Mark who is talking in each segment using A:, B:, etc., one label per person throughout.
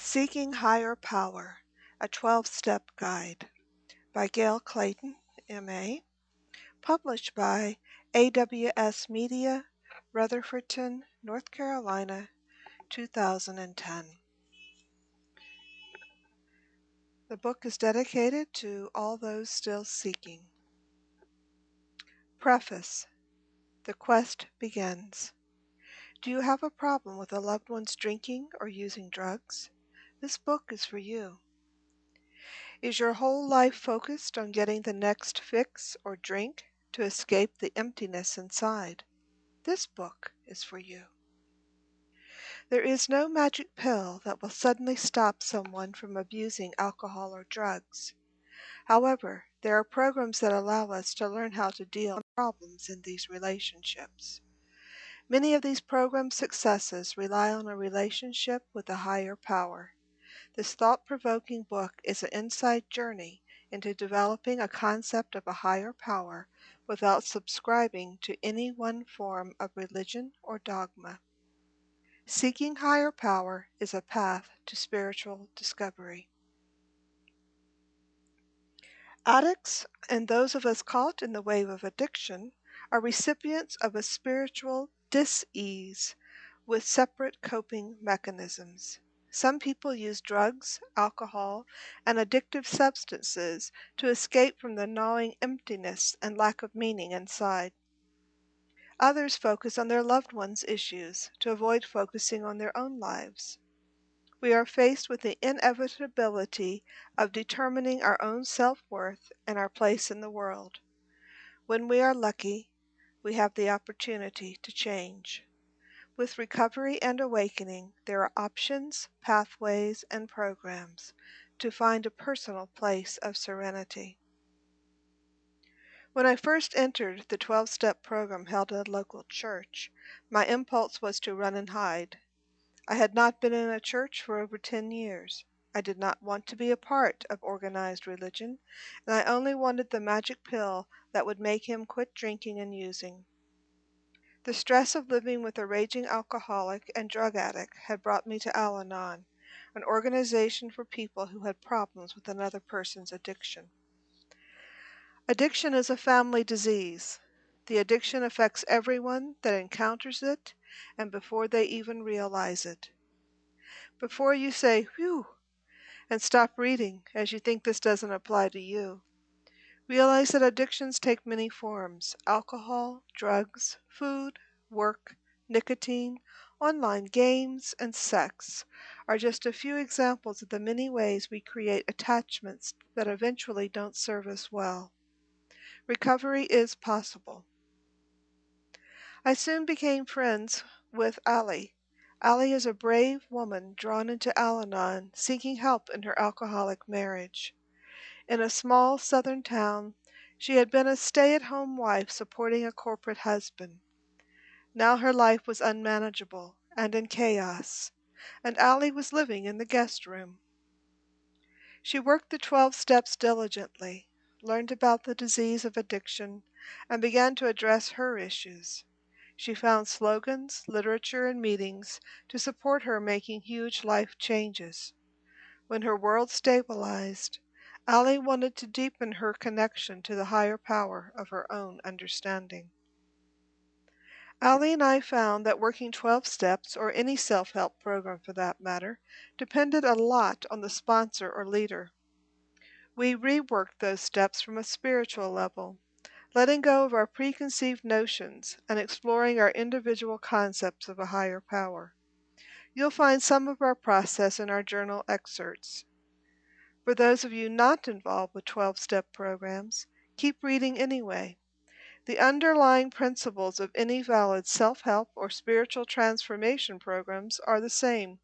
A: Seeking Higher Power, a 12-Step Guide by Gail Clayton, M.A., published by AWS Media, Rutherfordton, North Carolina, 2010. The book is dedicated to all those still seeking. Preface. The quest begins. Do you have a problem with a loved one's drinking or using drugs? This book is for you. Is your whole life focused on getting the next fix or drink to escape the emptiness inside? This book is for you. There is no magic pill that will suddenly stop someone from abusing alcohol or drugs. However, there are programs that allow us to learn how to deal with problems in these relationships. Many of these programs' successes rely on a relationship with a higher power. This thought-provoking book is an inside journey into developing a concept of a higher power without subscribing to any one form of religion or dogma. Seeking higher power is a path to spiritual discovery. Addicts, and those of us caught in the wave of addiction, are recipients of a spiritual dis-ease with separate coping mechanisms. Some people use drugs, alcohol, and addictive substances to escape from the gnawing emptiness and lack of meaning inside. Others focus on their loved ones' issues to avoid focusing on their own lives. We are faced with the inevitability of determining our own self-worth and our place in the world. When we are lucky, we have the opportunity to change. With recovery and awakening, there are options, pathways, and programs to find a personal place of serenity. When I first entered the 12-step program held at a local church, my impulse was to run and hide. I had not been in a church for over 10 years. I did not want to be a part of organized religion, and I only wanted the magic pill that would make him quit drinking and using. The stress of living with a raging alcoholic and drug addict had brought me to Al-Anon, an organization for people who had problems with another person's addiction. Addiction is a family disease. The addiction affects everyone that encounters it and before they even realize it. Before you say, "Whew," and stop reading as you think this doesn't apply to you, realize that addictions take many forms: alcohol, drugs, food, work, nicotine, online games, and sex are just a few examples of the many ways we create attachments that eventually don't serve us well. Recovery is possible. I soon became friends with Ali. Ali is a brave woman drawn into Al-Anon, seeking help in her alcoholic marriage. In a small southern town, she had been a stay-at-home wife supporting a corporate husband. Now her life was unmanageable and in chaos, and Ali was living in the guest room. She worked the 12 steps diligently, learned about the disease of addiction, and began to address her issues. She found slogans, literature, and meetings to support her making huge life changes. When her world stabilized, Ali wanted to deepen her connection to the higher power of her own understanding. Ali and I found that working 12 steps, or any self-help program for that matter, depended a lot on the sponsor or leader. We reworked those steps from a spiritual level, letting go of our preconceived notions and exploring our individual concepts of a higher power. You'll find some of our process in our journal excerpts. For those of you not involved with 12-step programs, keep reading anyway. The underlying principles of any valid self-help or spiritual transformation programs are the same.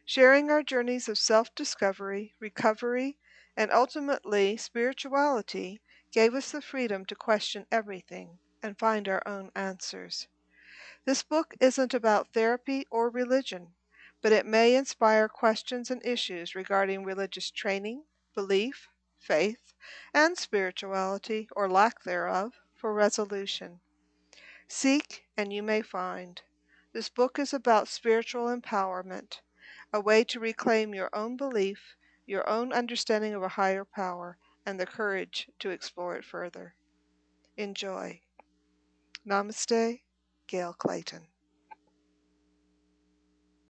A: Sharing our journeys of self-discovery, recovery, and ultimately spirituality gave us the freedom to question everything and find our own answers. This book isn't about therapy or religion, but it may inspire questions and issues regarding religious training, belief, faith, and spirituality, or lack thereof, for resolution. Seek and you may find. This book is about spiritual empowerment, a way to reclaim your own belief, your own understanding of a higher power, and the courage to explore it further. Enjoy. Namaste, Gail Clayton.